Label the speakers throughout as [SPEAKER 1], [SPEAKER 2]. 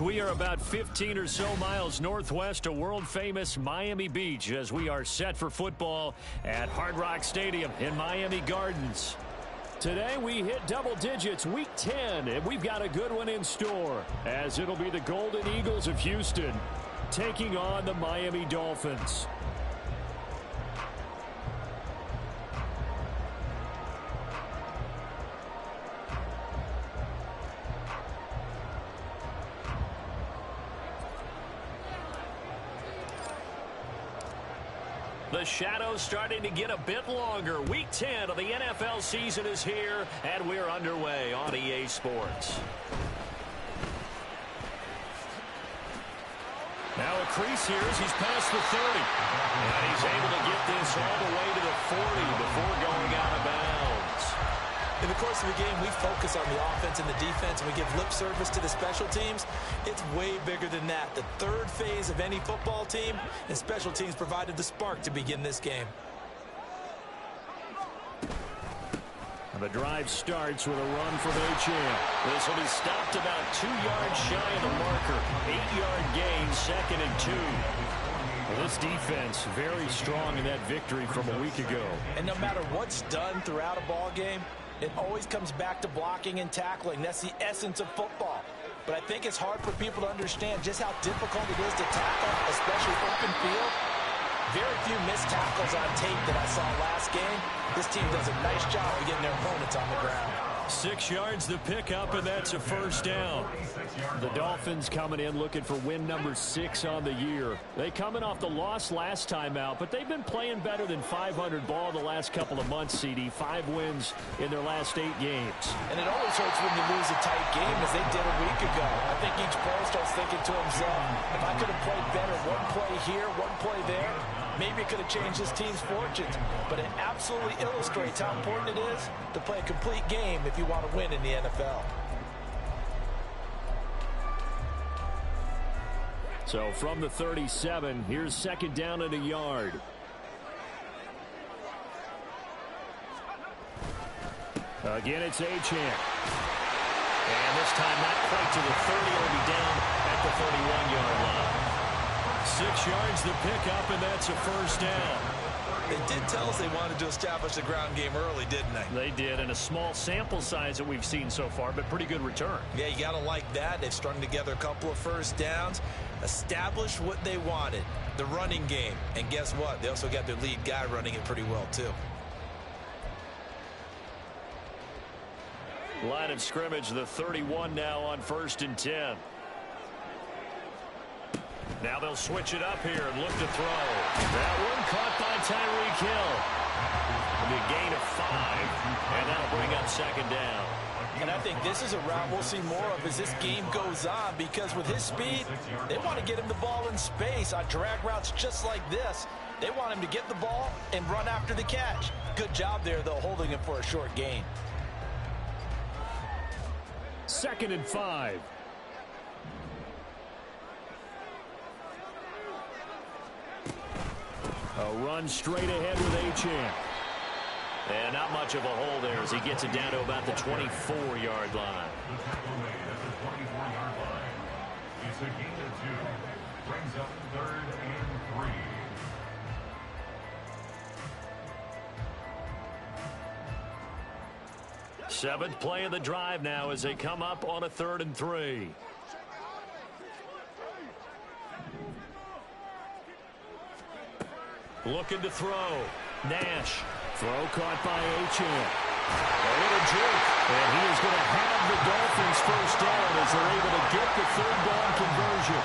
[SPEAKER 1] We are about 15 or so miles northwest of world-famous Miami Beach as we are set for football at Hard Rock Stadium in Miami Gardens. Today we hit double digits, week 10, and we've got a good one in store as it'll be the Golden Eagles of Houston taking on the Miami Dolphins. The shadow's starting to get a bit longer. Week 10 of the NFL season is here, and we're underway on EA Sports. Now a crease here as he's past the 30. And he's able to get this all the way to the 40 before going out of bounds.
[SPEAKER 2] In the course of the game, we focus on the offense and the defense, and we give lip service to the special teams. It's way bigger than that. The third phase of any football team, and special teams provided the spark to begin this game.
[SPEAKER 1] The drive starts with a run from Achane. This will be stopped about 2 yards shy of the marker. 8-yard gain, 2nd and 2. Well, this defense very strong in that victory from a week ago.
[SPEAKER 2] And no matter what's done throughout a ball game, it always comes back to blocking and tackling. That's the essence of football. But I think it's hard for people to understand just how difficult it is to tackle, especially open field. Very few missed tackles on tape that I saw last game. This team does a nice job of getting their opponents on the ground.
[SPEAKER 1] 6 yards to pick up, and that's a first down. The Dolphins coming in looking for win number 6 on the year. They coming off the loss last time out, but they've been playing better than 500 ball the last couple of months, CD. 5 wins in their last 8 games.
[SPEAKER 2] And it always hurts when you lose a tight game as they did a week ago. I think each player starts thinking to himself, if I could have played better one play here, one play there, maybe it could have changed this team's fortunes. But it absolutely illustrates how important it is to play a complete game if you want to win in the NFL.
[SPEAKER 1] So from the 37, here's 2nd down and a yard. Again, it's Achane. And this time not quite to the 30. It'll be down at the 31-yard line. 6 yards to pick up, and that's a first down.
[SPEAKER 2] They did tell us they wanted to establish the ground game early, didn't they?
[SPEAKER 1] They did, and a small sample size that we've seen so far, but pretty good return.
[SPEAKER 2] Yeah, you got to like that. They've strung together a couple of first downs, established what they wanted, the running game. And guess what? They also got their lead guy running it pretty well, too.
[SPEAKER 1] Line of scrimmage, the 31 now on 1st and 10. Now they'll switch it up here and look to throw. That one caught by Tyreek Hill. It'll be a gain of 5, and that'll bring up 2nd down.
[SPEAKER 2] And I think this is a route we'll see more of as this game goes on, because with his speed, they want to get him the ball in space on drag routes just like this. They want him to get the ball and run after the catch. Good job there, though, holding him for a short gain.
[SPEAKER 1] 2nd and 5. A run straight ahead with Achane. And not much of a hole there as he gets it down to about the 24-yard line.
[SPEAKER 3] It's a gain of 2. Brings up 3rd and 3.
[SPEAKER 1] 7th play of the drive now as they come up on a 3rd and 3. Looking to throw. Nash. Throw caught by Achane. A little jerk. And he is going to have the Dolphins first down as they're able to get the 3rd down conversion.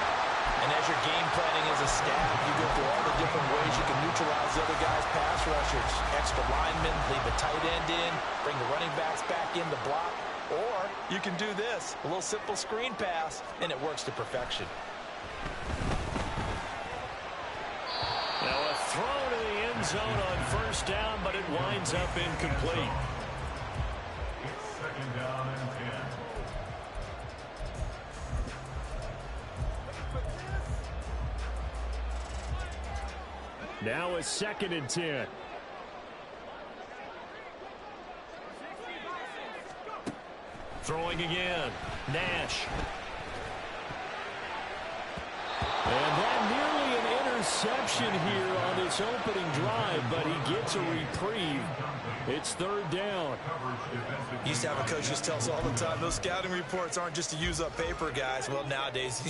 [SPEAKER 2] And as you're game planning as a staff, you go through all the different ways you can neutralize the other guy's pass rushers. Extra linemen, leave the tight end in, bring the running backs back in to block. Or you can do this, a little simple screen pass, and it works to perfection.
[SPEAKER 1] Now a throw to the end zone on 1st down, but it winds up incomplete.
[SPEAKER 3] It's 2nd down and 10.
[SPEAKER 1] Now a 2nd and 10. Throwing again. Nash. interception here on this opening drive, but he gets a reprieve. It's third down.
[SPEAKER 2] Used to have a coach just tell us all the time, those scouting reports aren't just to use up paper, guys. Well, nowadays,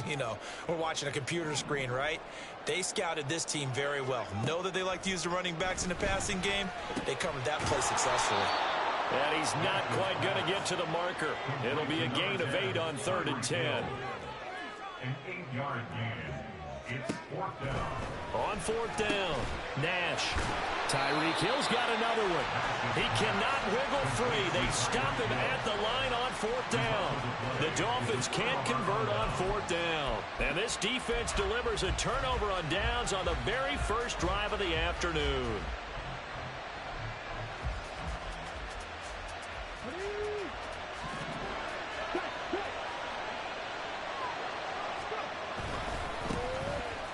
[SPEAKER 2] we're watching a computer screen, right? They scouted this team very well. Know that they like to use the running backs in the passing game. They covered that play successfully.
[SPEAKER 1] And he's not quite going to get to the marker. It'll be a gain of 8 on 3rd and 10.
[SPEAKER 3] An 8-yard gain. It's 4th down.
[SPEAKER 1] On 4th down, Nash. Tyreek Hill's got another one. He cannot wiggle free. They stop him at the line on 4th down. The Dolphins can't convert on 4th down. And this defense delivers a turnover on downs on the very first drive of the afternoon.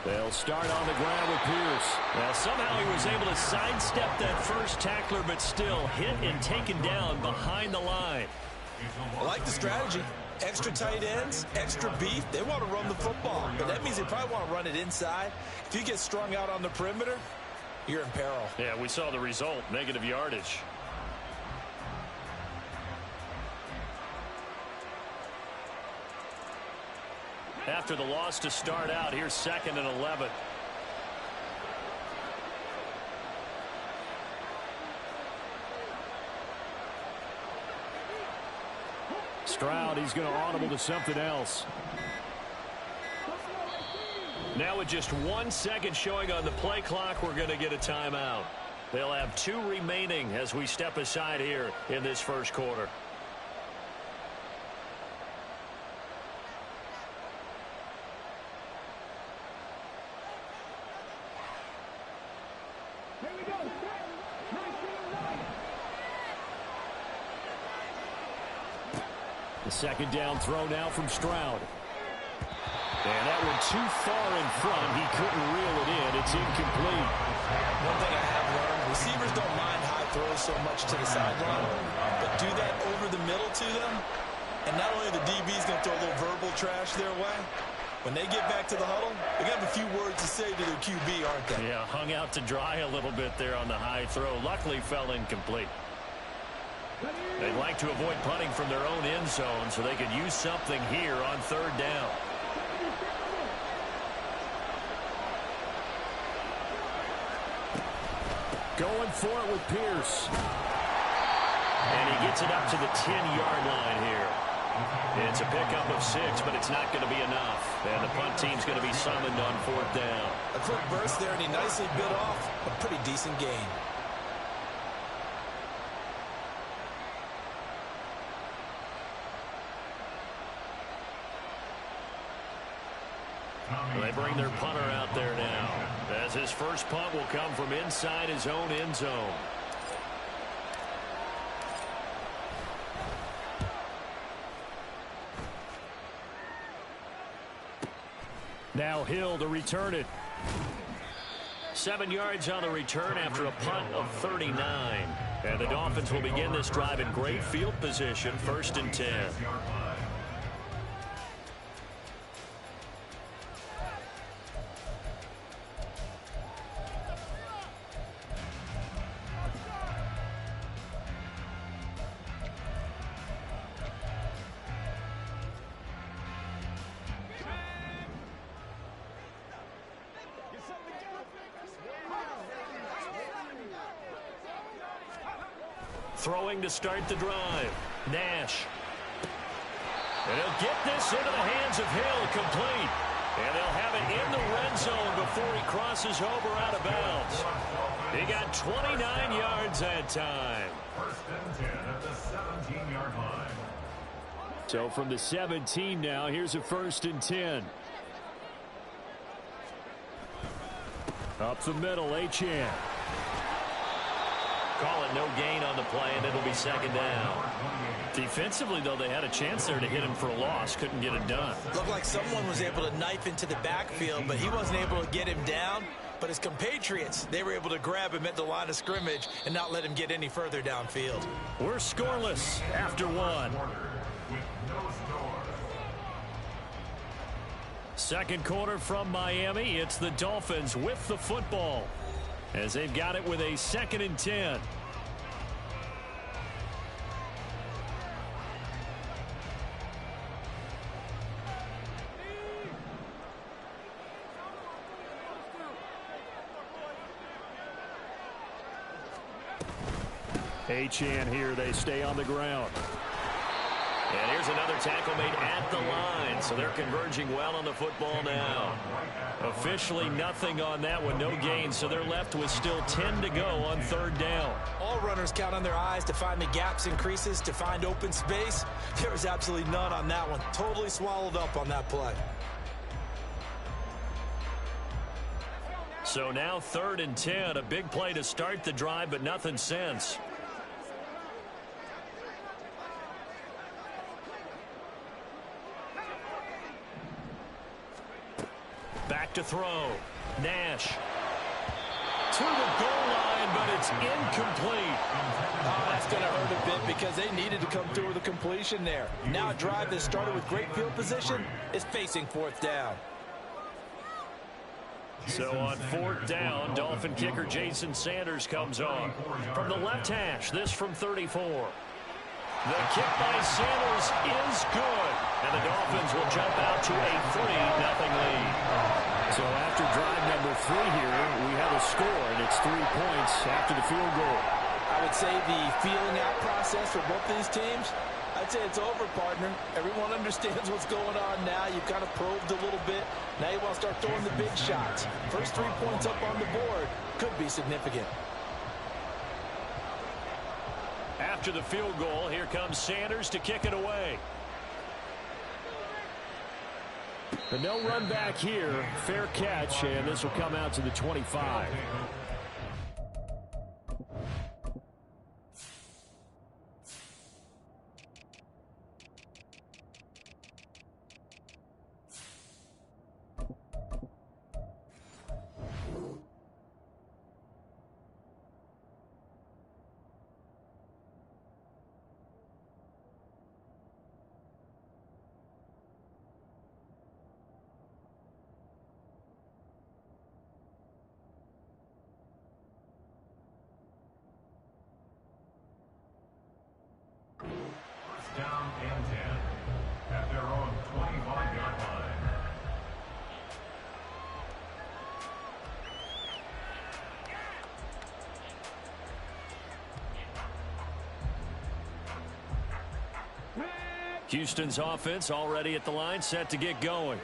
[SPEAKER 1] They'll start on the ground with Pierce. Well, somehow he was able to sidestep that first tackler, but still hit and taken down behind the line.
[SPEAKER 2] I like the strategy. Extra tight ends, extra beef. They want to run the football, but that means they probably want to run it inside. If you get strung out on the perimeter, you're in peril.
[SPEAKER 1] Yeah, we saw the result, negative yardage. After the loss to start out, here's 2nd and 11. Stroud, he's going to audible to something else. Now with just 1 second showing on the play clock, we're going to get a timeout. They'll have 2 remaining as we step aside here in this first quarter. The second down throw now from Stroud. And that one too far in front. He couldn't reel it in. It's incomplete.
[SPEAKER 2] One thing I have learned, receivers don't mind high throws so much to the sideline, but do that over the middle to them, and not only the DB's going to throw a little verbal trash their way, when they get back to the huddle, they're going to have a few words to say to their QB, aren't they?
[SPEAKER 1] Yeah, hung out to dry a little bit there on the high throw. Luckily fell incomplete. They'd like to avoid punting from their own end zone so they could use something here on 3rd down. Going for it with Pierce. And he gets it up to the 10-yard line here. It's a pickup of 6, but it's not going to be enough. And the punt team's going to be summoned on 4th down.
[SPEAKER 2] A quick burst there, and he nicely bit off a pretty decent gain.
[SPEAKER 1] They bring their punter out there now, as his first punt will come from inside his own end zone. Now Hill to return it. 7 yards on the return after a punt of 39. And the Dolphins will begin this drive in great field position, 1st and 10. Throwing to start the drive. Nash. And he'll get this into the hands of Hill, complete. And they'll have it in the red zone before he crosses over out of bounds. He got 29 yards that time.
[SPEAKER 3] 1st and 10 at the 17-yard line.
[SPEAKER 1] So from the 17 now, here's a 1st and 10. Up the middle, Achane. Call it no gain on the play, and it'll be 2nd down. Defensively, though, they had a chance there to hit him for a loss. Couldn't get it done.
[SPEAKER 2] Looked like someone was able to knife into the backfield, but he wasn't able to get him down. But his compatriots, they were able to grab him at the line of scrimmage and not let him get any further downfield.
[SPEAKER 1] We're scoreless after 1. Second quarter from Miami. It's the Dolphins with the football as they've got it with a 2nd and 10. Achane here. They stay on the ground. And here's another tackle made at the line. So they're converging well on the football now. Officially nothing on that one. No gain. So they're left with still 10 to go on 3rd down.
[SPEAKER 2] All runners count on their eyes to find the gaps and creases, to find open space. There was absolutely none on that one. Totally swallowed up on that play.
[SPEAKER 1] So now 3rd and 10. A big play to start the drive, but nothing since. Back to throw. Nash. To the goal line, but it's incomplete.
[SPEAKER 2] Oh, that's going to hurt a bit because they needed to come through with a completion there. Now a drive that started with great field position is facing 4th down.
[SPEAKER 1] So on 4th down, Dolphin kicker Jason Sanders comes on. From the left hash, this from 34. The kick by Sanders is good. And the Dolphins will jump out to a 3-0 lead. So after drive number 3 here, we have a score, and it's 3 points after the field goal.
[SPEAKER 2] I would say the feeling out process for both these teams, I'd say it's over, partner. Everyone understands what's going on now. You've kind of probed a little bit. Now you want to start throwing the big shots. First 3 points up on the board could be significant.
[SPEAKER 1] After the field goal, here comes Sanders to kick it away. But no run back here. Fair catch, and this will come out to the 25.
[SPEAKER 3] Down and 10 at their own 25-yard line.
[SPEAKER 1] Houston's offense already at the line, set to get going.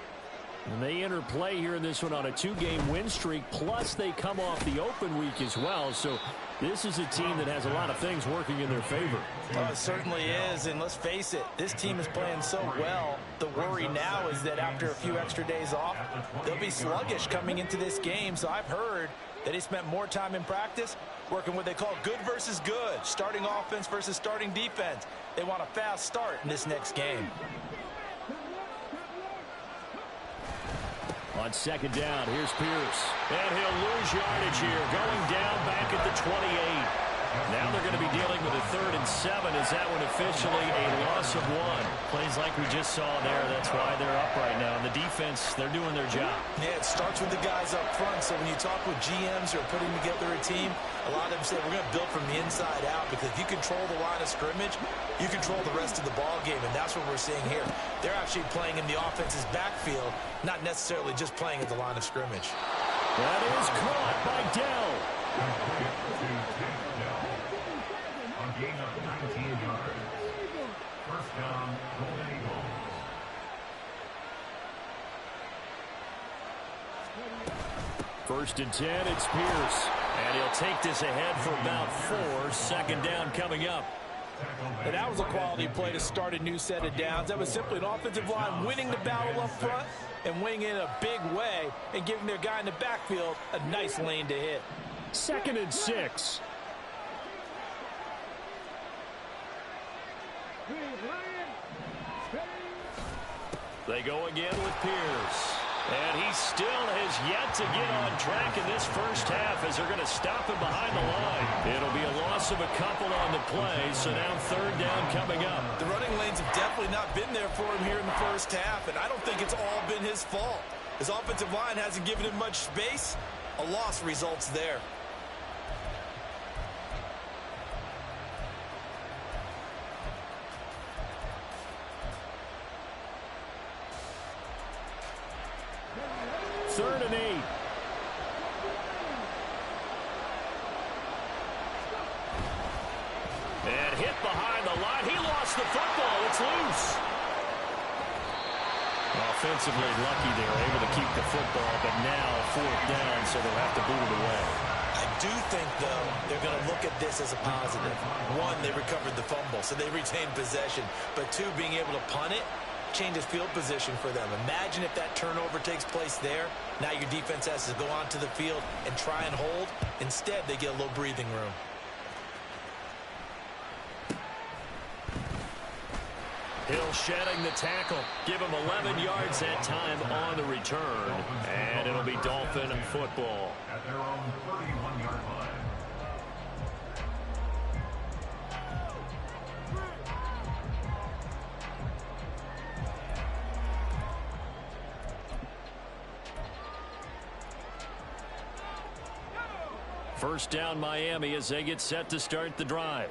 [SPEAKER 1] And they enter play here in this one on a 2-game win streak, plus they come off the open week as well. So this is a team that has a lot of things working in their favor.
[SPEAKER 2] It certainly is, and let's face it, this team is playing so well. The worry now is that after a few extra days off, they'll be sluggish coming into this game. So I've heard that he spent more time in practice working what they call good versus good, starting offense versus starting defense. They want a fast start in this next game.
[SPEAKER 1] On 2nd down, here's Pierce. And he'll lose yardage here, going down back at the 28. Now they're going to be dealing with a 3rd and 7. Is that one officially a loss of 1? Plays like we just saw there. That's why they're up right now. And the defense, they're doing their job.
[SPEAKER 2] Yeah, it starts with the guys up front. So when you talk with GMs who are putting together a team, a lot of them say we're going to build from the inside out, because if you control the line of scrimmage, you control the rest of the ball game, and that's what we're seeing here. They're actually playing in the offense's backfield, not necessarily just playing at the line of scrimmage.
[SPEAKER 1] That is caught by Dell.
[SPEAKER 3] On gain of 19 yards. First down, Golden Eagles.
[SPEAKER 1] First and 10, it's Pierce. And he'll take this ahead for about 4. 2nd down coming up.
[SPEAKER 2] And that was a quality play to start a new set of downs. That was simply an offensive line winning the battle up front and winning in a big way and giving their guy in the backfield a nice lane to hit.
[SPEAKER 1] 2nd and 6. They go again with Pierce. And he still has yet to get on track in this first half as they're going to stop him behind the line. It'll be a loss of a couple on the play, so now third down coming up.
[SPEAKER 2] The running lanes have definitely not been there for him here in the first half, and I don't think it's all been his fault. His offensive line hasn't given him much space. A loss results there.
[SPEAKER 1] Third and 8. And hit behind the line. He lost the football. It's loose. Offensively lucky they were able to keep the football, but now fourth down, so they'll have to boot it away.
[SPEAKER 2] I do think, though, they're going to look at this as a positive. One, they recovered the fumble, so they retained possession. But two, being able to punt it changes field position for them. Imagine if that turnover takes place there. Now your defense has to go onto the field and try and hold. Instead, they get a little breathing room.
[SPEAKER 1] Hill shedding the tackle. Give him 11 yards that time on the return. And it'll be Dolphin football.
[SPEAKER 3] At their own 31-yard line.
[SPEAKER 1] First down Miami as they get set to start the drive.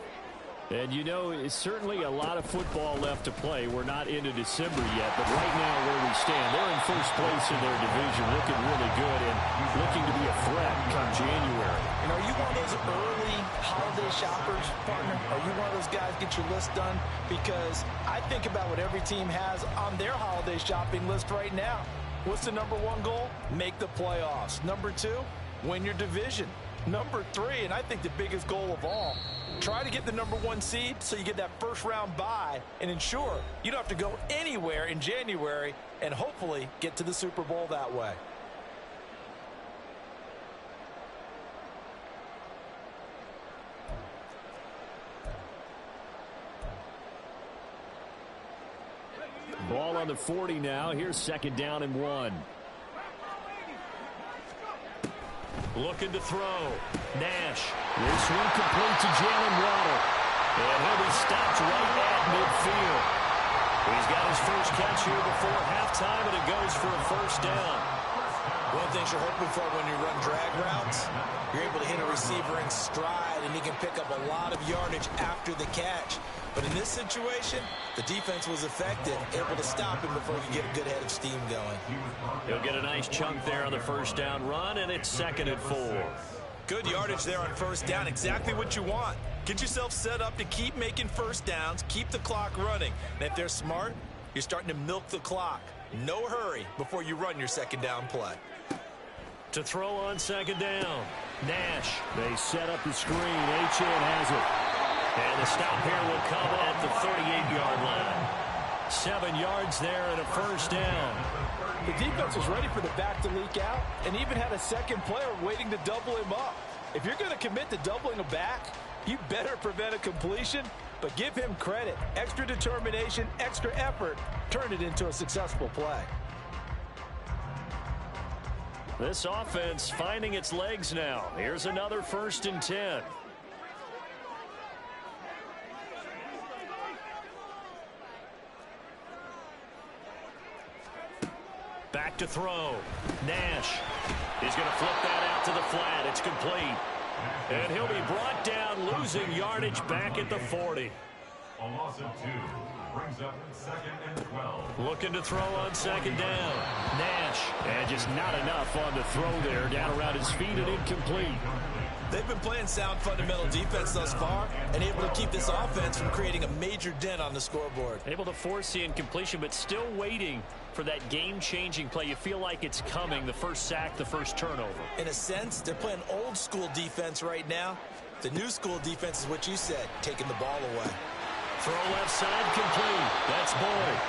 [SPEAKER 1] And you know, it's certainly a lot of football left to play. We're not into December yet, but right now where we stand, they're in first place in their division, looking really good and looking to be a threat come January.
[SPEAKER 2] And are you one of those early holiday shoppers, partner? Are you one of those guys get your list done? Because I think about what every team has on their holiday shopping list right now. What's the number one goal? Make the playoffs. Number two, win your division. Number three, and I think the biggest goal of all, try to get the number one seed so you get that first round bye and ensure you don't have to go anywhere in January and hopefully get to the Super Bowl that way.
[SPEAKER 1] Ball on the 40 now. Here's second down and 1. Looking to throw. Nash. This one complete to Jalen Waddle. And he'll be stopped right at midfield. He's got his first catch here before halftime, and it goes for a first down.
[SPEAKER 2] One of the things you're hoping for when you run drag routes, you're able to hit a receiver in stride, and he can pick up a lot of yardage after the catch. But in this situation, the defense was effective, able to stop him before he could get a good head of steam going.
[SPEAKER 1] He'll get a nice chunk there on the first down run, and it's second and 4.
[SPEAKER 2] Good yardage there on first down, exactly what you want. Get yourself set up to keep making first downs, keep the clock running. And if they're smart, you're starting to milk the clock. No hurry before you run your second down play.
[SPEAKER 1] To throw on second down, Nash. They set up the screen. Achane has it. And the stop here will come at the 38-yard line. 7 yards there and a first down.
[SPEAKER 2] The defense was ready for the back to leak out and even had a second player waiting to double him up. If you're going to commit to doubling a back, you better prevent a completion, but give him credit. Extra determination, extra effort, turn it into a successful play.
[SPEAKER 1] This offense finding its legs now. Here's another first and 10. Back to throw. Nash. He's going to flip that out to the flat. It's complete. And he'll be brought down, losing yardage back at the 40.
[SPEAKER 3] A loss of 2 brings up second and 12.
[SPEAKER 1] Looking to throw on second down. Nash. And just not enough on the throw there. Down around his feet and incomplete.
[SPEAKER 2] They've been playing sound fundamental defense thus far and able to keep this offense from creating a major dent on the scoreboard.
[SPEAKER 1] Able to force the incompletion, but still waiting for that game-changing play. You feel like it's coming, the first sack, the first turnover.
[SPEAKER 2] In a sense, they're playing old-school defense right now. The new school defense is what you said, taking the ball away.
[SPEAKER 1] Throw left side, complete. That's Boyd.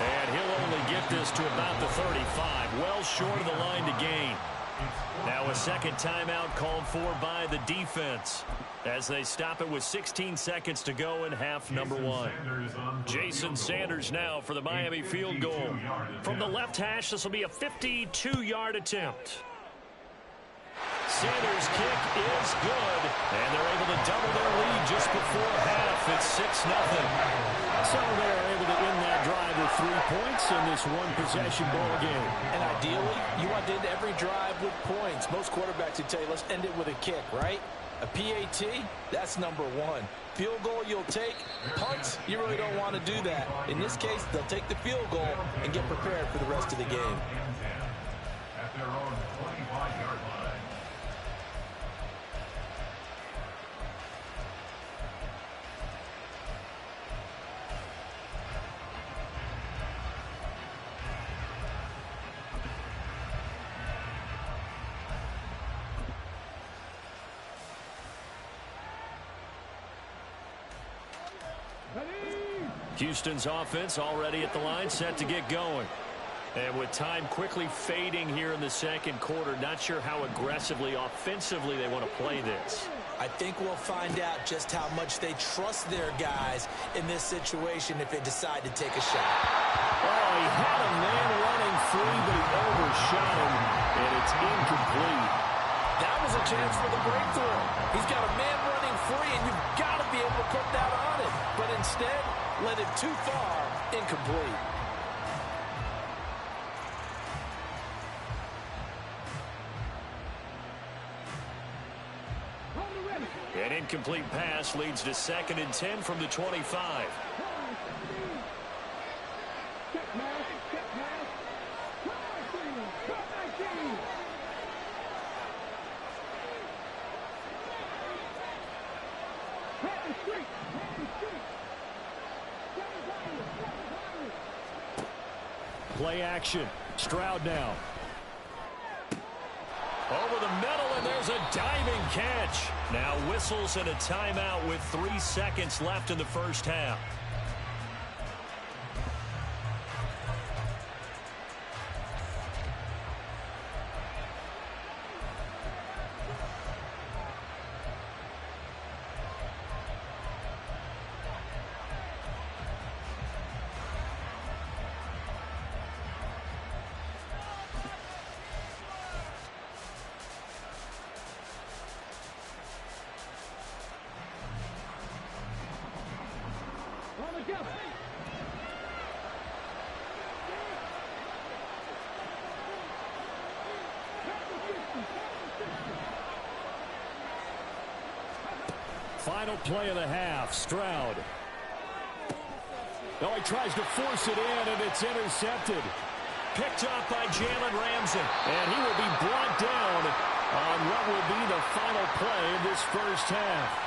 [SPEAKER 1] And he'll only get this to about the 35, well short of the line to gain. Now a second timeout called for by the defense as they stop it with 16 seconds to go in half number one. Jason Sanders now for the Miami field goal. From the left hash, this will be a 52-yard attempt. Sanders' kick is good, and they're able to double their lead just before half. It's 6-0. So they're able to end that drive with 3 points in this one-possession ball game.
[SPEAKER 2] And ideally, you want to end every drive with points. Most quarterbacks would tell you, let's end it with a kick, right? A PAT, that's number one. Field goal you'll take. Punts, you really don't want to do that. In this case, they'll take the field goal and get prepared for the rest of the game.
[SPEAKER 3] At their own 25-yard line.
[SPEAKER 1] Houston's offense already at the line, set to get going. And with time quickly fading here in the second quarter, not sure how aggressively, offensively they want to play this.
[SPEAKER 2] I think we'll find out just how much they trust their guys in this situation if they decide to take a shot.
[SPEAKER 1] Oh, he had a man running free, but he overshot him, and it's incomplete.
[SPEAKER 2] That was a chance for the breakthrough. He's got a man running free, and you've got to be able to put that on him. But instead, led it too far, incomplete.
[SPEAKER 1] An incomplete pass leads to 2nd and 10 from the 25. Play action. Stroud now. Over the middle, and there's a diving catch. Now whistles and a timeout with 3 seconds left in the first half. Final play of the half, Stroud. Oh, he tries to force it in, and it's intercepted. Picked up by Jalen Ramsey, and he will be brought down on what will be the final play of this first half.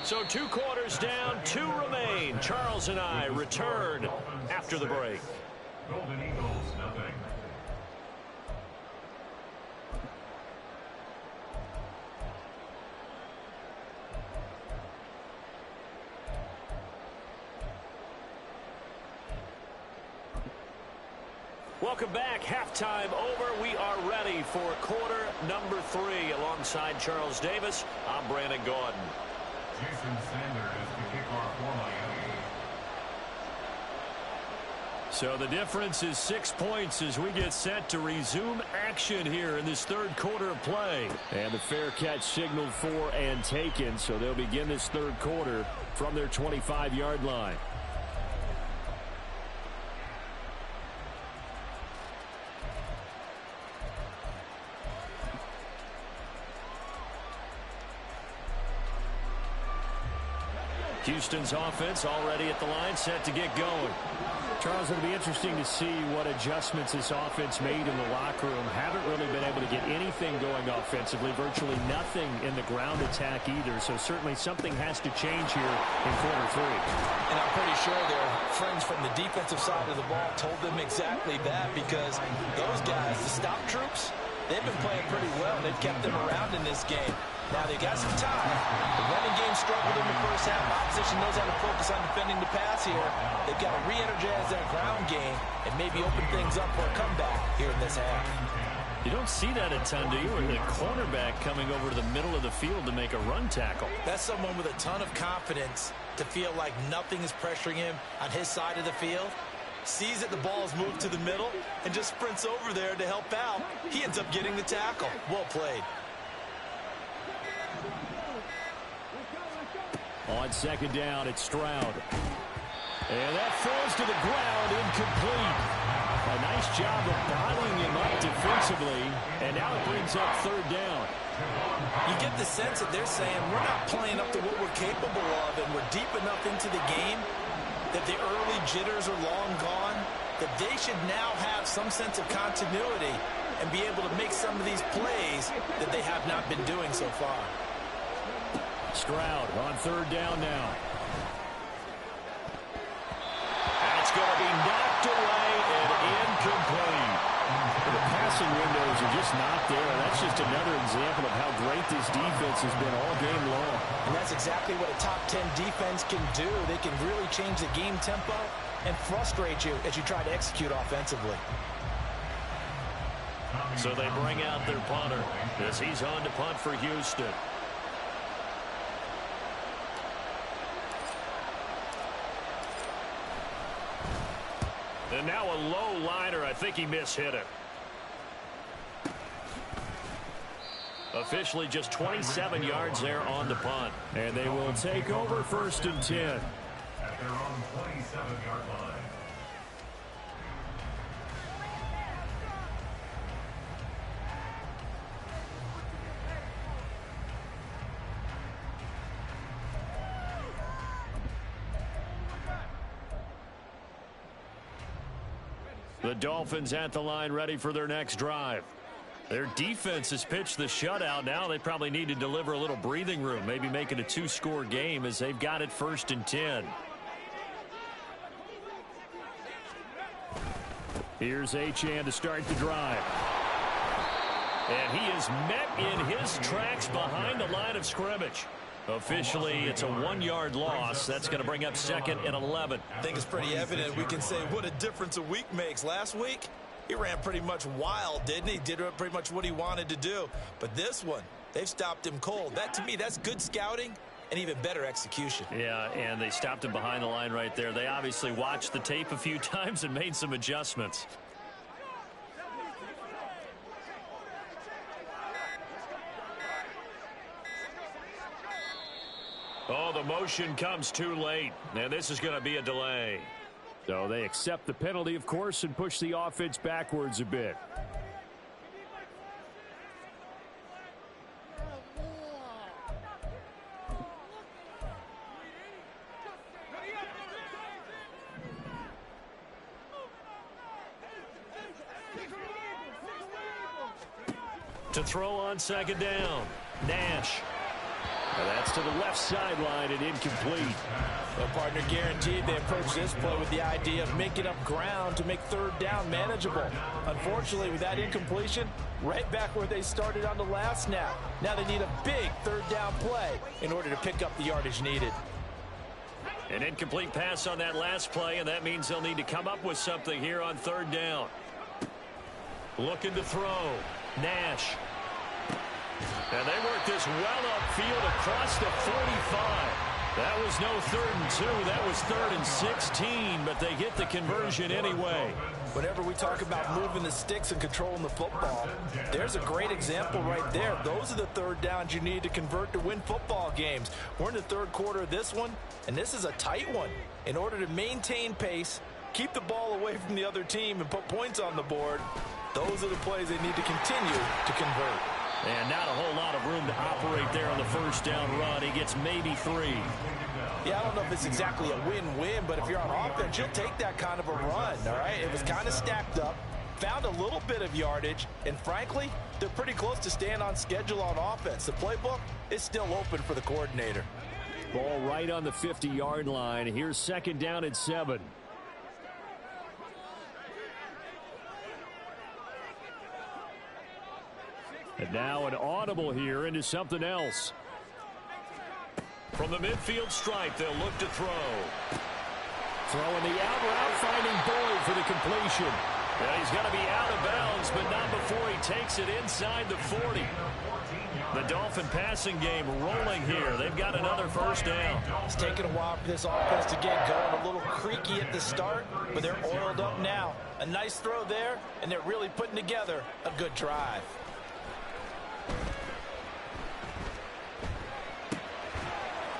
[SPEAKER 1] So 2 quarters down, 2 remain. Charles and I return after the break.
[SPEAKER 3] Golden Eagles, nothing.
[SPEAKER 1] Welcome back. Halftime over. We are ready for quarter number 3. Alongside Charles Davis, I'm Brandon Gaudin.
[SPEAKER 3] Jason Sanders to kick off for Miami.
[SPEAKER 1] So the difference is 6 points as we get set to resume action here in this third quarter of play. And the fair catch signaled for and taken, so they'll begin this third quarter from their 25-yard line. Houston's offense already at the line, set to get going. Charles, it'll be interesting to see what adjustments this offense made in the locker room. Haven't really been able to get anything going offensively, virtually nothing in the ground attack either. So certainly something has to change here in quarter 3.
[SPEAKER 2] And I'm pretty sure their friends from the defensive side of the ball told them exactly that, because those guys, the stop troops, they've been playing pretty well. They've kept them around in this game. Now they got some time. The running game struggled in the first half. Opposition knows how to focus on defending the pass here. They've got to re-energize that ground game and maybe open things up for a comeback here in this half.
[SPEAKER 1] You don't see that a ton, do you? Or the cornerback coming over to the middle of the field to make a run tackle.
[SPEAKER 2] That's someone with a ton of confidence to feel like nothing is pressuring him on his side of the field. Sees that the ball is moved to the middle and just sprints over there to help out. He ends up getting the tackle. Well played.
[SPEAKER 1] On second down, it's Stroud. And that falls to the ground, incomplete. A nice job of bottling him up defensively, and now it brings up third down.
[SPEAKER 2] You get the sense that they're saying we're not playing up to what we're capable of, and we're deep enough into the game that the early jitters are long gone, that they should now have some sense of continuity and be able to make some of these plays that they have not been doing so far.
[SPEAKER 1] Stroud on third down now. That's going to be knocked away and incomplete. The passing windows are just not there. That's just another example of how great this defense has been all game long.
[SPEAKER 2] And that's exactly what a top 10 defense can do. They can really change the game tempo and frustrate you as you try to execute offensively.
[SPEAKER 1] So they bring out their punter as he's on to punt for Houston. And now a low liner. I think he mishit it. Officially just 27 yards there on the punt. And they will take over first and 10.
[SPEAKER 3] At their own 27-yard line.
[SPEAKER 1] The Dolphins at the line ready for their next drive. Their defense has pitched the shutout. Now they probably need to deliver a little breathing room, maybe make it a two-score game as they've got it first and 10. Here's Achane to start the drive. And he is met in his tracks behind the line of scrimmage. Officially, it's a 1-yard loss. That's going to bring up second and 11.
[SPEAKER 2] I think it's pretty evident. We can say what a difference a week makes. Last week, he ran pretty much wild, didn't he? Did pretty much what he wanted to do. But this one, they've stopped him cold. That, to me, that's good scouting and even better execution.
[SPEAKER 1] Yeah, and they stopped him behind the line right there. They obviously watched the tape a few times and made some adjustments. Oh, the motion comes too late, and this is going to be a delay. So they accept the penalty, of course, and push the offense backwards a bit. To throw on second down, Nash. And that's to the left sideline and incomplete.
[SPEAKER 2] Well, partner, guaranteed they approach this play with the idea of making up ground to make third down manageable. Unfortunately, with that incompletion, right back where they started on the last snap. Now they need a big third down play in order to pick up the yardage needed.
[SPEAKER 1] An incomplete pass on that last play, and that means they'll need to come up with something here on third down. Looking to throw. Nash. And they work this well upfield across the 45. That was no 3rd and 2. That was 3rd and 16, but they get the conversion anyway.
[SPEAKER 2] Whenever we talk about moving the sticks and controlling the football, there's a great example right there. Those are the third downs you need to convert to win football games. We're in the third quarter of this one, and this is a tight one. In order to maintain pace, keep the ball away from the other team, and put points on the board, those are the plays they need to continue to convert.
[SPEAKER 1] And not a whole lot of room to operate there on the first down run. He gets maybe 3.
[SPEAKER 2] Yeah, I don't know if it's exactly a win-win, but if you're on offense, you'll take that kind of a run, all right? It was kind of stacked up, found a little bit of yardage, and frankly, they're pretty close to staying on schedule on offense. The playbook is still open for the coordinator.
[SPEAKER 1] Ball right on the 50-yard line. Here's second down and 7. And now an audible here into something else. From the midfield stripe, they'll look to throw. Throwing the out route, finding Boyd for the completion. And he's going to be out of bounds, but not before he takes it inside the 40. The Dolphin passing game rolling here. They've got another first down.
[SPEAKER 2] It's taken a while for this offense to get going. A little creaky at the start, but they're oiled up now. A nice throw there, and they're really putting together a good drive.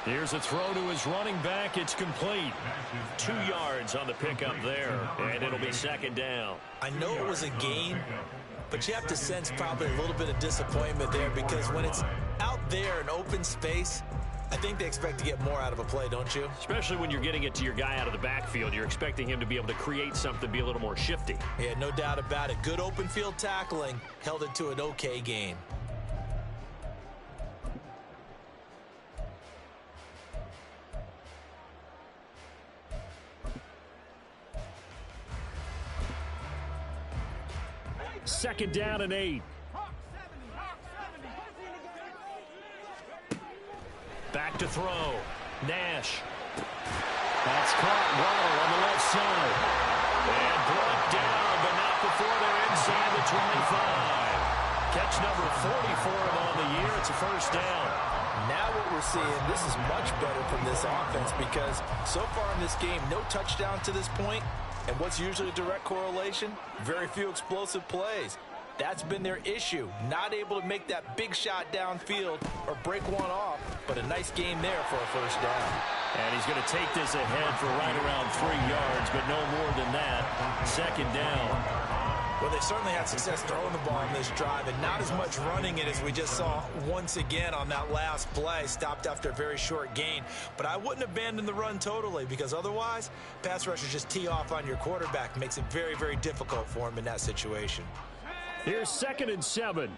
[SPEAKER 1] Here's a throw to his running back. It's complete. 2 yards on the pickup there, and it'll be second down.
[SPEAKER 2] I know it was a gain, but you have to sense probably a little bit of disappointment there because when it's out there in open space, I think they expect to get more out of a play, don't you?
[SPEAKER 1] Especially when you're getting it to your guy out of the backfield. You're expecting him to be able to create something, be a little more shifty.
[SPEAKER 2] Yeah, no doubt about it. Good open field tackling held it to an okay gain.
[SPEAKER 1] Second down and 8. Back to throw. Nash. That's caught. Waddle on the left side. And brought down, but not before they're inside the 25. Catch number 40 for him on the year. It's a first down.
[SPEAKER 2] Now what we're seeing, this is much better from this offense because so far in this game, no touchdown to this point. And what's usually a direct correlation? Very few explosive plays. That's been their issue. Not able to make that big shot downfield or break one off, but a nice game there for a first down.
[SPEAKER 1] And he's going to take this ahead for right around 3 yards, but no more than that. Second down.
[SPEAKER 2] Well, they certainly had success throwing the ball on this drive and not as much running it as we just saw once again on that last play. Stopped after a very short gain. But I wouldn't abandon the run totally because otherwise, pass rushers just tee off on your quarterback. Makes it very, very difficult for him in that situation.
[SPEAKER 1] Here's 2nd and 7.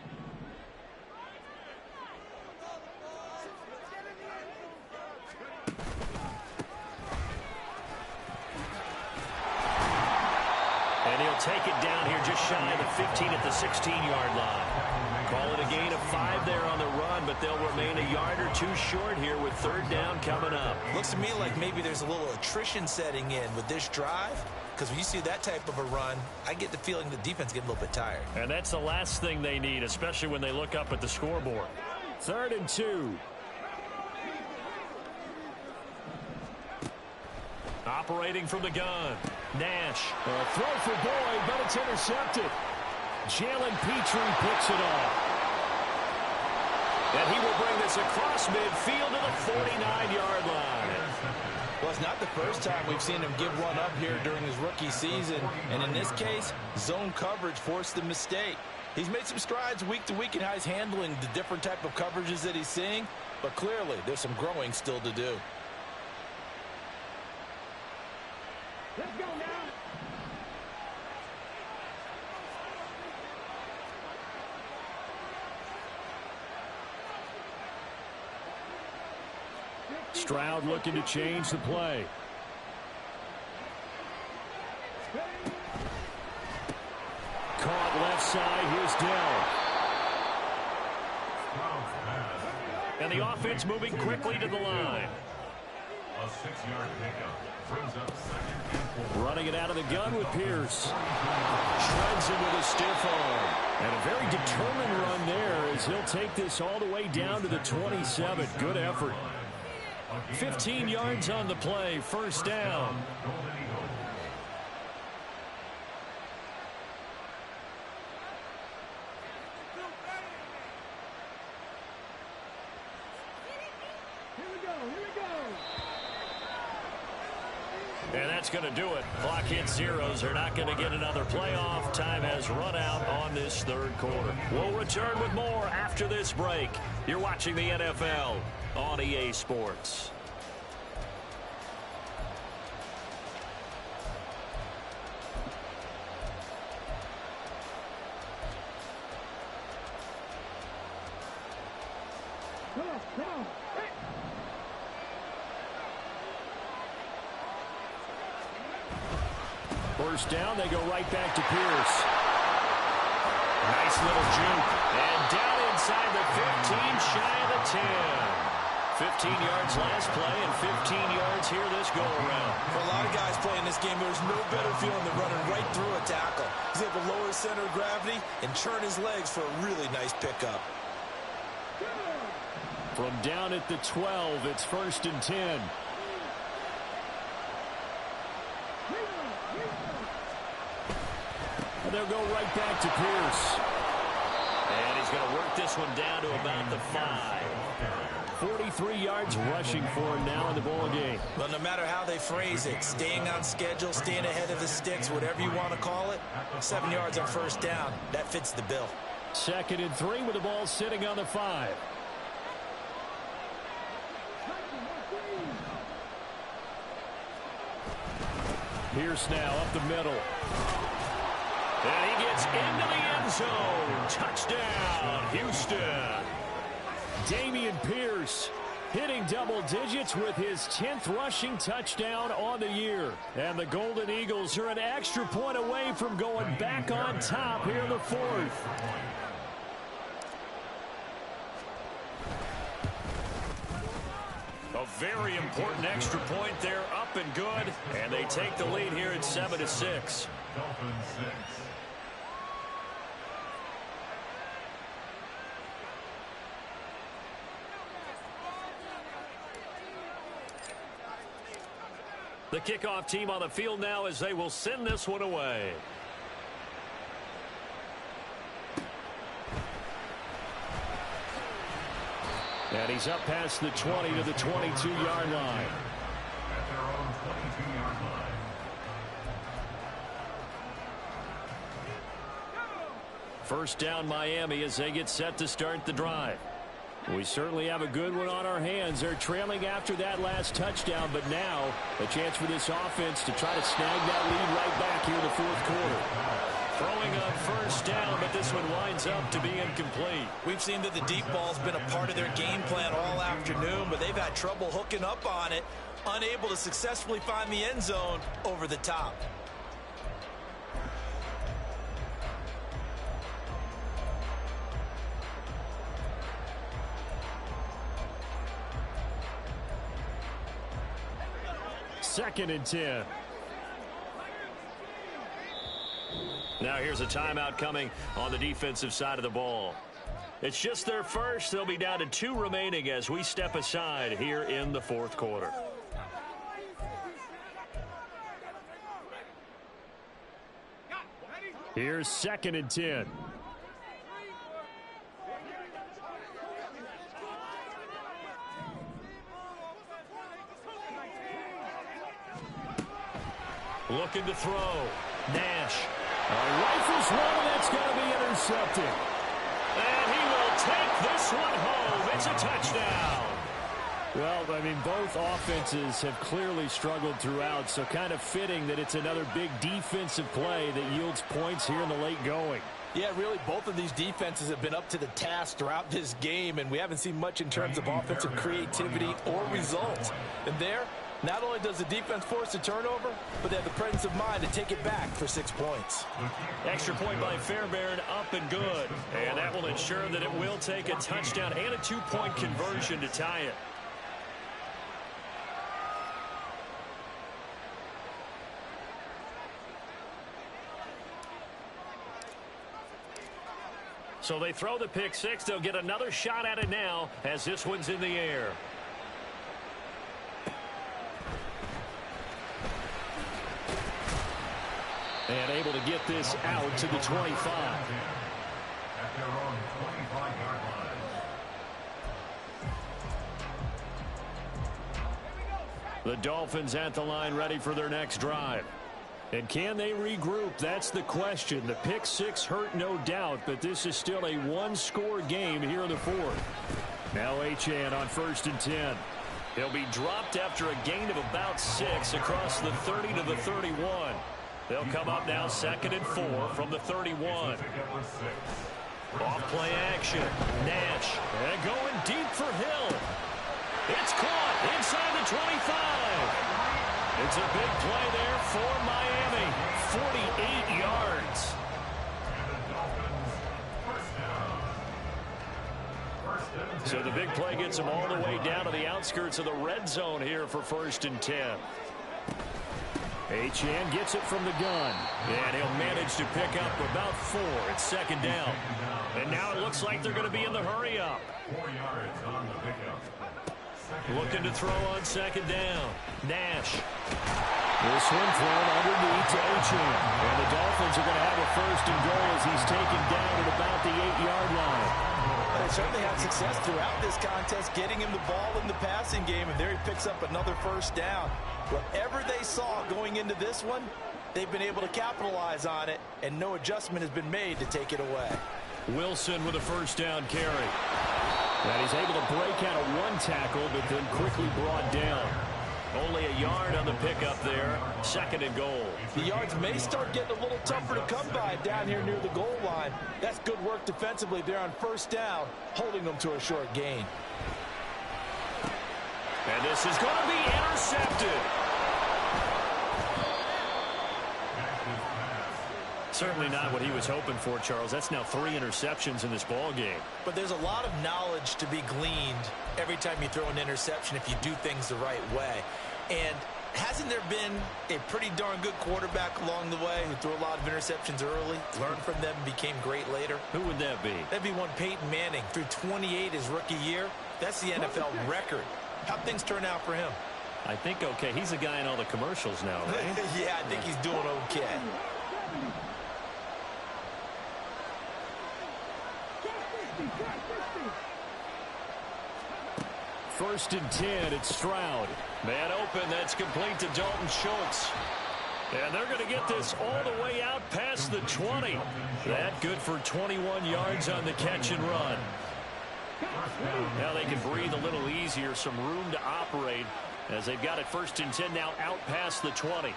[SPEAKER 1] And he'll take it down here just shy of the 15 at the 16-yard line. Call it a gain of 5 there on the run, but they'll remain a yard or 2 short here with third down coming up.
[SPEAKER 2] Looks to me like maybe there's a little attrition setting in with this drive. Because when you see that type of a run, I get the feeling the defense getting a little bit tired.
[SPEAKER 1] And that's the last thing they need, especially when they look up at the scoreboard. 3rd and 2. Operating from the gun. Nash. A throw for Boyd, but it's intercepted. Jalen Petrie picks it off. And he will bring this across midfield to the 49-yard line.
[SPEAKER 2] Well, it's not the first time we've seen him give one up here during his rookie season. And in this case, zone coverage forced the mistake. He's made some strides week to week in how he's handling the different type of coverages that he's seeing. But clearly, there's some growing still to do.
[SPEAKER 4] Let's go now.
[SPEAKER 1] Stroud looking to change the play. Caught left side. Here's Dell. And the offense moving quickly to the line.
[SPEAKER 3] A 6-yard pickup brings up 2nd and 4.
[SPEAKER 1] Running it out of the gun with Pierce. Shreds him with a stiff arm. And a very determined run there as he'll take this all the way down to the 27. Good effort. 15 yards on the play. First down. And that's going to do it. Clock hits zeros. They're not going to get another playoff. Time has run out on this third quarter. We'll return with more after this break. You're watching the NFL on EA Sports.
[SPEAKER 4] Come on.
[SPEAKER 1] First down, they go right back to Pierce. Nice little juke. And down inside the 15, shy of the 10. 15 yards last play and 15 yards here this go-around.
[SPEAKER 2] For a lot of guys playing this game, there's no better feeling than running right through a tackle. He's able to lower his center of gravity and churn his legs for a really nice pickup.
[SPEAKER 1] From down at the 12, it's 1st and 10. And they'll go right back to Pierce. And he's going to work this one down to about the 5. 43 yards rushing for him now in the ball game.
[SPEAKER 2] Well, no matter how they phrase it, staying on schedule, staying ahead of the sticks, whatever you want to call it, 7 yards on 1st down, that fits the bill.
[SPEAKER 1] 2nd and 3 with the ball sitting on the 5. Pierce now up the middle. And he gets into the end zone. Touchdown, Houston. Dameon Pierce hitting double digits with his 10th rushing touchdown on the year. And the Golden Eagles are an extra point away from going back on top here in the 4th. A very important extra point there, up and good. And they take the lead here at 7-6.
[SPEAKER 3] Dolphins 6.
[SPEAKER 1] The kickoff team on the field now as they will send this one away. And he's up past the 20 to the 22-yard line.
[SPEAKER 3] At their own 22-yard line.
[SPEAKER 1] First down Miami as they get set to start the drive. We certainly have a good one on our hands. They're trailing after that last touchdown, but now a chance for this offense to try to snag that lead right back here in the 4th quarter. Throwing on 1st down, but this one winds up to be incomplete.
[SPEAKER 2] We've seen that the deep ball's been a part of their game plan all afternoon, but they've had trouble hooking up on it, unable to successfully find the end zone over the top.
[SPEAKER 1] Second and 10. Now here's a timeout coming on the defensive side of the ball. It's just their first. They'll be down to 2 remaining as we step aside here in the 4th quarter. Here's 2nd and 10. Looking to throw. Nash. Rifles one, and that's going to be intercepted. And he will take this one home. It's a touchdown. Well, I mean, both offenses have clearly struggled throughout, so kind of fitting that it's another big defensive play that yields points here in the late going.
[SPEAKER 2] Yeah, really, both of these defenses have been up to the task throughout this game, and we haven't seen much in terms of offensive creativity or results. And there, not only does the defense force a turnover, but they have the presence of mind to take it back for 6 points.
[SPEAKER 1] Extra point by Fairbairn, up and good. And that will ensure that it will take a touchdown and a 2-point conversion to tie it. So they throw the pick six. They'll get another shot at it now as this one's in the air. And able to get this out to the 25.
[SPEAKER 3] At their own 25-yard line.
[SPEAKER 1] The Dolphins at the line ready for their next drive. And can they regroup? That's the question. The pick six hurt, no doubt, but this is still a one-score game here in the 4th. Now Achane on 1st and 10. He'll be dropped after a gain of about 6 across the 30 to the 31. They'll come up now 2nd and 4 from the 31. Off play action. Nash. And going deep for Hill. It's caught inside the 25. It's a big play there for Miami. 48 yards. So the big play gets him all the way down to the outskirts of the red zone here for 1st and 10. Achane gets it from the gun, and he'll manage to pick up about 4. It's 2nd down. And now it looks like they're going to be in the hurry up.
[SPEAKER 3] 4 yards on the pickup.
[SPEAKER 1] Looking to throw on 2nd down. Nash. This one thrown underneath to Achane. And the Dolphins are going to have a 1st and goal as he's taken down at about the 8-yard line.
[SPEAKER 2] They certainly had success throughout this contest, getting him the ball in the passing game, and there he picks up another 1st down. Whatever they saw going into this one, they've been able to capitalize on it, and no adjustment has been made to take it away.
[SPEAKER 1] Wilson with a 1st down carry. And he's able to break out of 1 tackle, but then quickly brought down. Only a yard on the pickup there. 2nd and goal.
[SPEAKER 2] The yards may start getting a little tougher to come by down here near the goal line. That's good work defensively there on 1st down, holding them to a short gain.
[SPEAKER 1] And this is going to be intercepted. Certainly not what he was hoping for, Charles. That's now 3 interceptions in this ball game.
[SPEAKER 2] But there's a lot of knowledge to be gleaned every time you throw an interception if you do things the right way. And hasn't there been a pretty darn good quarterback along the way who threw a lot of interceptions early, learned from them, became great later?
[SPEAKER 1] Who would that be?
[SPEAKER 2] That'd be one Peyton Manning. Threw 28 his rookie year. That's the NFL record. How'd things turn out for him?
[SPEAKER 1] I think okay. He's a guy in all the commercials now, right?
[SPEAKER 2] Yeah, I think he's doing okay.
[SPEAKER 1] 1st and 10, it's Stroud. Man open, that's complete to Dalton Schultz. And they're going to get this all the way out past the 20. That good for 21 yards on the catch and run. Now they can breathe a little easier, some room to operate as they've got it 1st and 10 now out past the 20.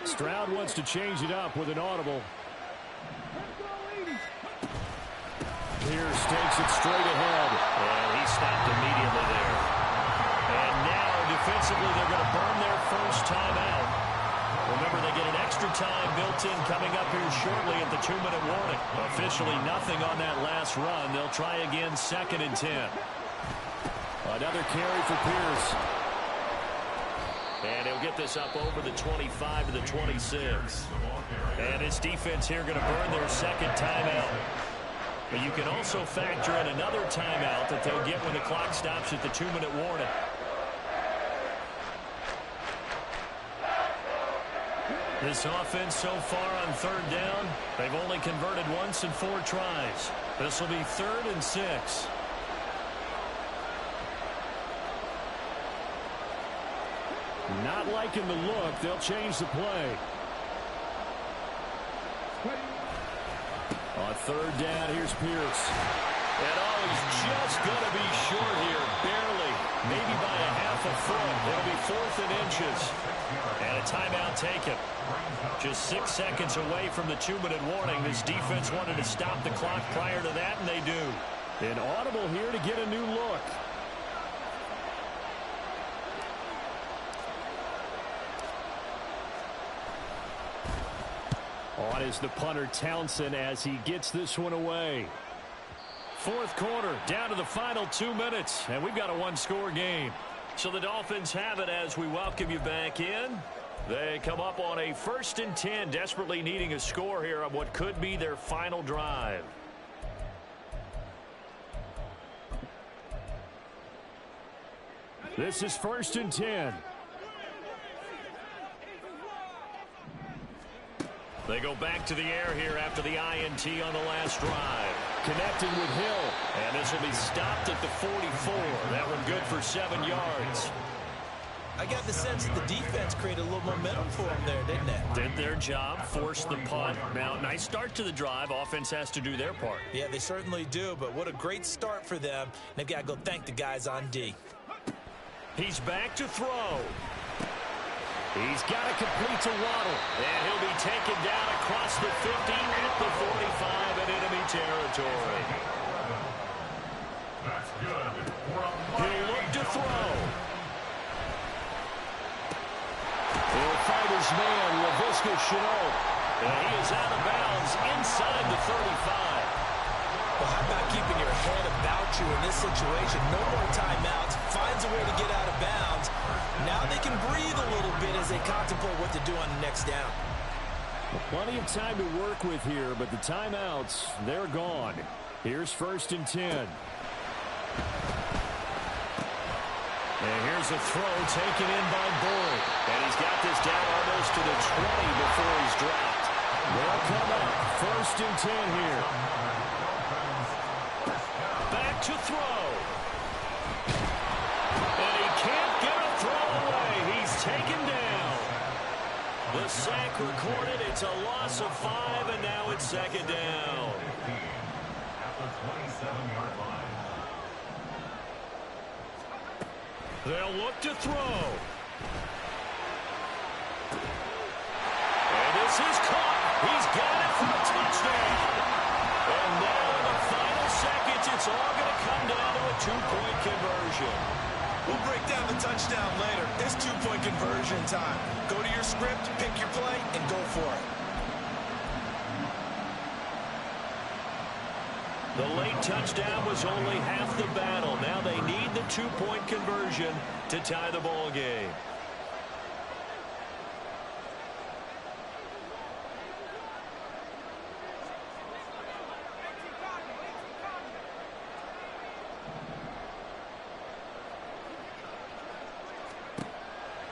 [SPEAKER 1] Stroud wants to change it up with an audible. Pierce takes it straight ahead. And he stopped immediately there. And now defensively they're going to burn their 1st timeout. Remember, they get an extra time built in coming up here shortly at the 2-minute warning. Officially nothing on that last run. They'll try again 2nd and 10. Another carry for Pierce. And he'll get this up over the 25 to the 26. And his defense here going to burn their 2nd timeout. But you can also factor in another timeout that they'll get when the clock stops at the 2-minute warning. This offense so far on 3rd down, they've only converted once in 4 tries. This will be 3rd and 6. Not liking the look. They'll change the play. On 3rd down, here's Pierce. And he's just going to be short here, barely, maybe by a half a foot. It'll be 4th and inches. And a timeout taken. Just 6 seconds away from the 2-minute warning. This defense wanted to stop the clock prior to that, and they do. An audible here to get a new look. On is the punter Townsend as he gets this one away. 4th quarter, down to the final 2 minutes, and we've got a 1-score game. So the Dolphins have it as we welcome you back in. They come up on a 1st and 10, desperately needing a score here on what could be their final drive. This is 1st and 10. They go back to the air here after the INT on the last drive. Connecting with Hill. And this will be stopped at the 44. That one good for 7 yards.
[SPEAKER 2] I got the sense that the defense created a little momentum for them there, didn't it?
[SPEAKER 1] Did their job, forced the punt. Now, nice start to the drive. Offense has to do their part.
[SPEAKER 2] Yeah, they certainly do, but what a great start for them. They've got to go thank the guys on D.
[SPEAKER 1] He's back to throw. He's got to complete to Waddle. And he'll be taken down across the 50 at the 45 in enemy territory.
[SPEAKER 3] That's good.
[SPEAKER 1] He'll look to throw. He'll fight his man, Laviska Shenault. And he is out of bounds inside the 35.
[SPEAKER 2] Well, how about keeping your head about you in this situation? No more timeouts. Finds a way to get out of bounds. Now they can breathe a little bit as they contemplate what to do on the next down.
[SPEAKER 1] Plenty of time to work with here, but the timeouts, they're gone. Here's 1st and 10. And here's a throw taken in by Boyd. And he's got this down almost to the 20 before he's dropped. They'll come up 1st and 10 here. Back to throw. And he can't get a throw away. He's taken down. The sack recorded. It's a loss of 5, and now it's 2nd down.
[SPEAKER 3] At the 27-yard line.
[SPEAKER 1] They'll look to throw. And this is caught. He's got it for a touchdown. And now in the final seconds, it's all going to come down to a 2-point conversion.
[SPEAKER 2] We'll break down the touchdown later. It's 2-point conversion time. Go to your script, pick your play, and go for it.
[SPEAKER 1] The late touchdown was only half the battle. Now they need the 2-point conversion to tie the ball game.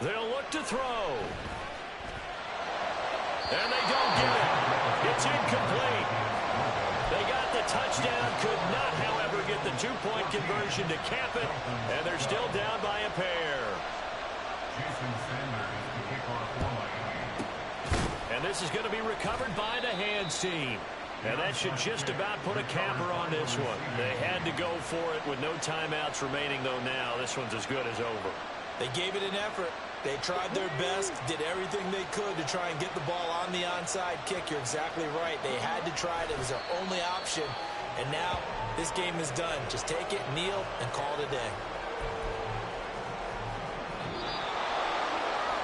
[SPEAKER 1] They'll look to throw. And they don't get it. It's incomplete. They got the touchdown, could not, however, get the 2-point conversion to cap it, and they're still down by a pair.
[SPEAKER 3] Jason Sanders, the kickoff for Miami.
[SPEAKER 1] And this is going to be recovered by the hands team. And that should just about put a capper on this one. They had to go for it with no timeouts remaining, though now this one's as good as over.
[SPEAKER 2] They gave it an effort. They tried their best, did everything they could to try and get the ball on the onside kick. You're exactly right. They had to try it. It was their only option. And now this game is done. Just take it, kneel, and call it a day.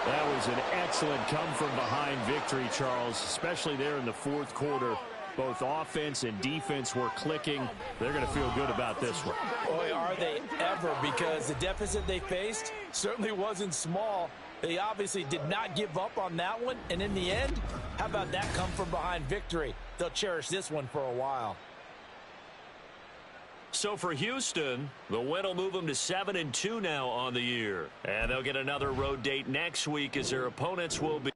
[SPEAKER 1] That was an excellent come-from-behind victory, Charles, especially there in the 4th quarter. Both offense and defense were clicking. They're going to feel good about this one.
[SPEAKER 2] Boy, are they ever, because the deficit they faced certainly wasn't small. They obviously did not give up on that one, and in the end, how about that come-from-behind victory? They'll cherish this one for a while.
[SPEAKER 1] So for Houston, the win will move them to 7-2 now on the year. And they'll get another road date next week as their opponents will be